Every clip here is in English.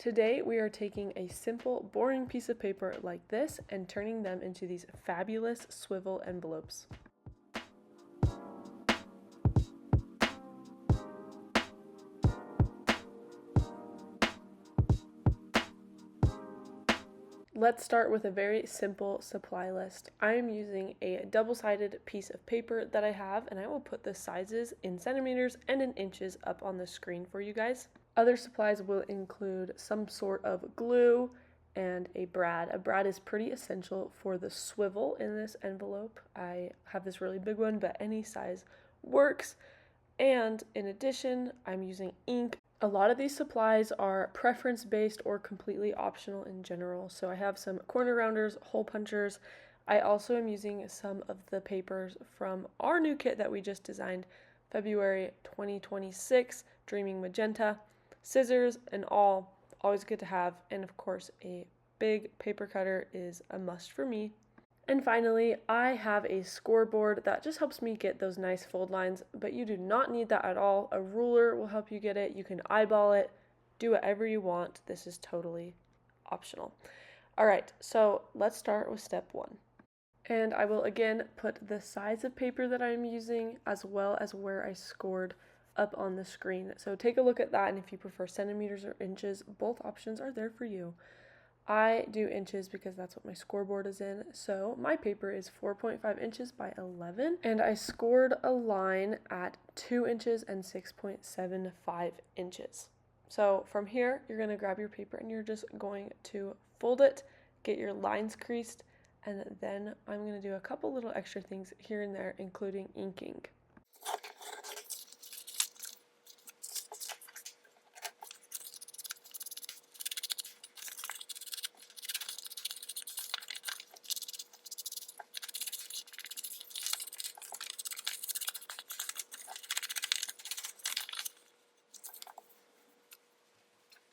Today we are taking a simple, boring piece of paper like this and turning them into these fabulous swivel envelopes. Let's start with a very simple supply list. I am using a double-sided piece of paper that I have, and I will put the sizes in centimeters and in inches up on the screen for you guys. Other supplies will include some sort of glue and a brad. A brad is pretty essential for the swivel in this envelope. I have this really big one, but any size works. And in addition, I'm using ink. A lot of these supplies are preference-based or completely optional in general. So I have some corner rounders, hole punchers. I also am using some of the papers from our new kit that we just designed, February 2026, Dreaming Magenta, scissors and all, always good to have. And of course, a big paper cutter is a must for me. And finally, I have a scoreboard that just helps me get those nice fold lines, but you do not need that at all. A ruler will help you get it. You can eyeball it, do whatever you want. This is totally optional. All right, so let's start with step 1. And I will again put the size of paper that I'm using as well as where I scored up on the screen. So take a look at that, and if you prefer centimeters or inches, both options are there for you. I do inches because that's what my scoreboard is in. So my paper is 4.5 inches by 11, and I scored a line at 2 inches and 6.75 inches. So from here, you're going to grab your paper and you're just going to fold it, get your lines creased, and then I'm going to do a couple little extra things here and there, including inking.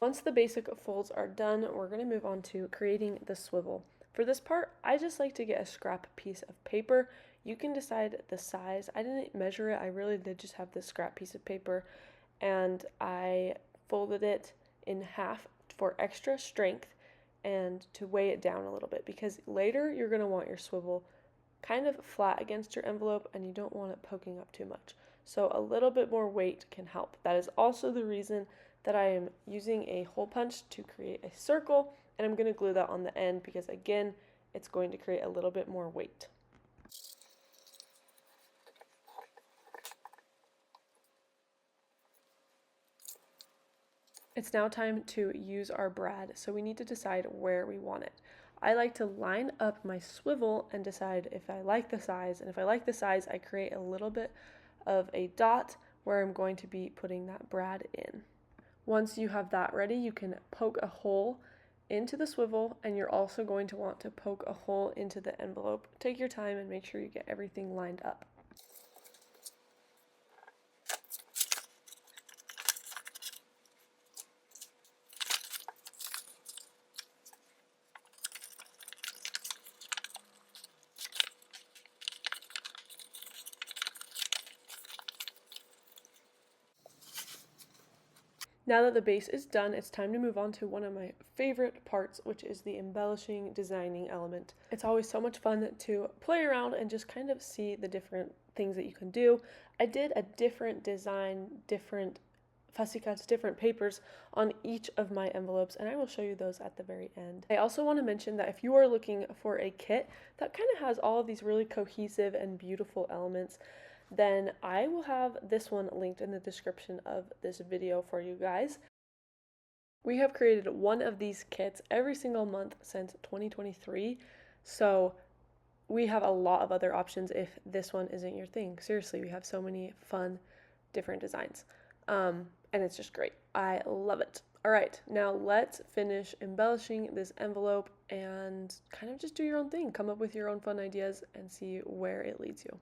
Once the basic folds are done, we're going to move on to creating the swivel. For this part, I just like to get a scrap piece of paper. You can decide the size. I didn't measure it. I really did just have this scrap piece of paper, and I folded it in half for extra strength and to weigh it down a little bit, because later you're going to want your swivel kind of flat against your envelope and you don't want it poking up too much. So a little bit more weight can help. That is also the reason that I am using a hole punch to create a circle, and I'm going to glue that on the end because again, it's going to create a little bit more weight. It's now time to use our brad, so we need to decide where we want it. I like to line up my swivel and decide if I like the size, and if I like the size, I create a little bit of a dot where I'm going to be putting that brad in. Once you have that ready, you can poke a hole into the swivel, and you're also going to want to poke a hole into the envelope. Take your time and make sure you get everything lined up. Now that the base is done, it's time to move on to one of my favorite parts, which is the embellishing designing element. It's always so much fun to play around and just kind of see the different things that you can do. I did a different design, different fussy cuts, different papers on each of my envelopes, and I will show you those at the very end. I also want to mention that if you are looking for a kit that kind of has all of these really cohesive and beautiful elements, then I will have this one linked in the description of this video for you guys. We have created one of these kits every single month since 2023, so we have a lot of other options if this one isn't your thing. Seriously, we have so many fun, different designs, and it's just great. I love it. All right, now let's finish embellishing this envelope and kind of just do your own thing. Come up with your own fun ideas and see where it leads you.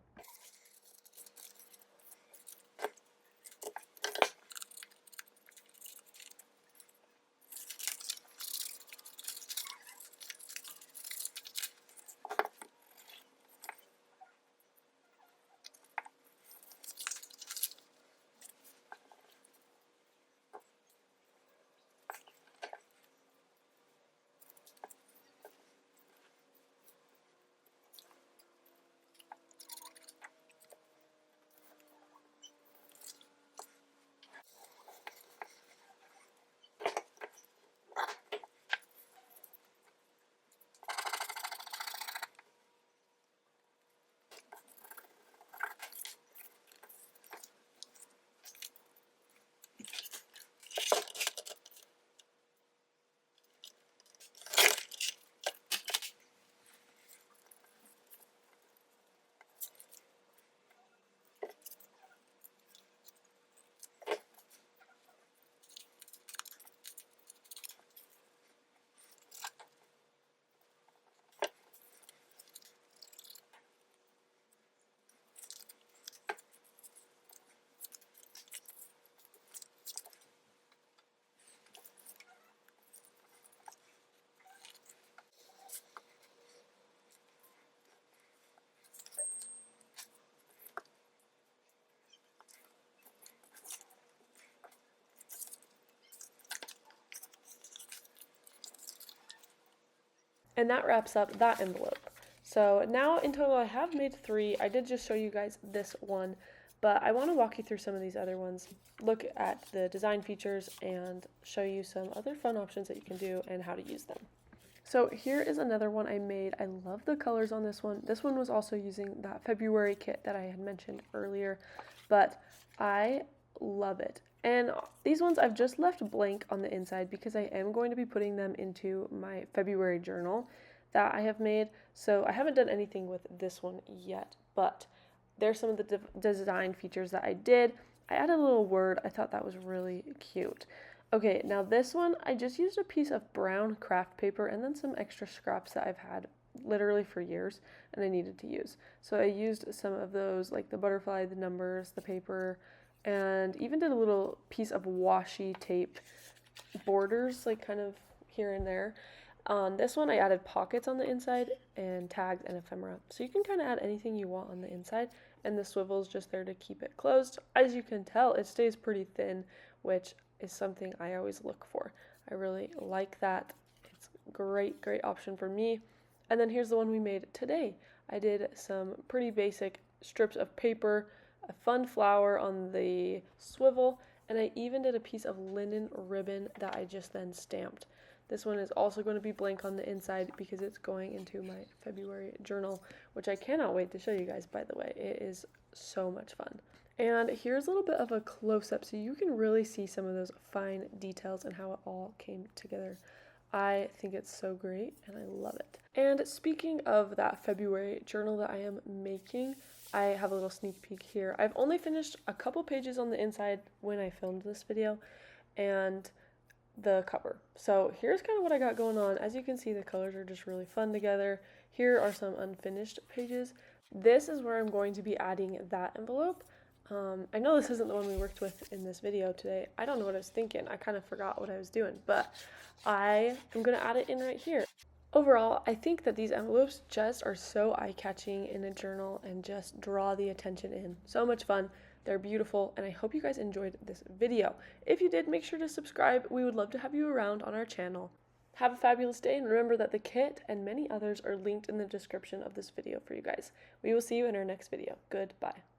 And that wraps up that envelope. So now in total I have made 3. I did just show you guys this one, but I want to walk you through some of these other ones, look at the design features, and show you some other fun options that you can do and how to use them. So here is another one I made. I love the colors on this one. This one was also using that February kit that I had mentioned earlier, but I love it. And these ones I've just left blank on the inside because I am going to be putting them into my February journal that I have made. So I haven't done anything with this one yet, but there's some of the design features that I did. I added a little word. I thought that was really cute. Okay, now this one, I just used a piece of brown craft paper and then some extra scraps that I've had literally for years and I needed to use. So I used some of those, like the butterfly, the numbers, the paper, and even did a little piece of washi tape borders, like kind of here and there. On this one, I added pockets on the inside and tags and ephemera. So you can kind of add anything you want on the inside, and the swivel is just there to keep it closed. As you can tell, it stays pretty thin, which is something I always look for. I really like that. It's a great option for me. And then here's the one we made today. I did some pretty basic strips of paper, a fun flower on the swivel, and I even did a piece of linen ribbon that I just then stamped. This one is also going to be blank on the inside because it's going into my February journal, which I cannot wait to show you guys, by the way. It is so much fun. And here's a little bit of a close-up so you can really see some of those fine details and how it all came together. I think it's so great and I love it. And speaking of that February journal that I am making, I have a little sneak peek here. I've only finished a couple pages on the inside when I filmed this video and the cover. So here's kind of what I got going on. As you can see, the colors are just really fun together. Here are some unfinished pages. This is where I'm going to be adding that envelope. I know this isn't the one we worked with in this video today. I don't know what I was thinking. I kind of forgot what I was doing, but I am going to add it in right here. Overall, I think that these envelopes just are so eye-catching in a journal and just draw the attention in. So much fun. They're beautiful, and I hope you guys enjoyed this video. If you did, make sure to subscribe. We would love to have you around on our channel. Have a fabulous day, and remember that the kit and many others are linked in the description of this video for you guys. We will see you in our next video. Goodbye.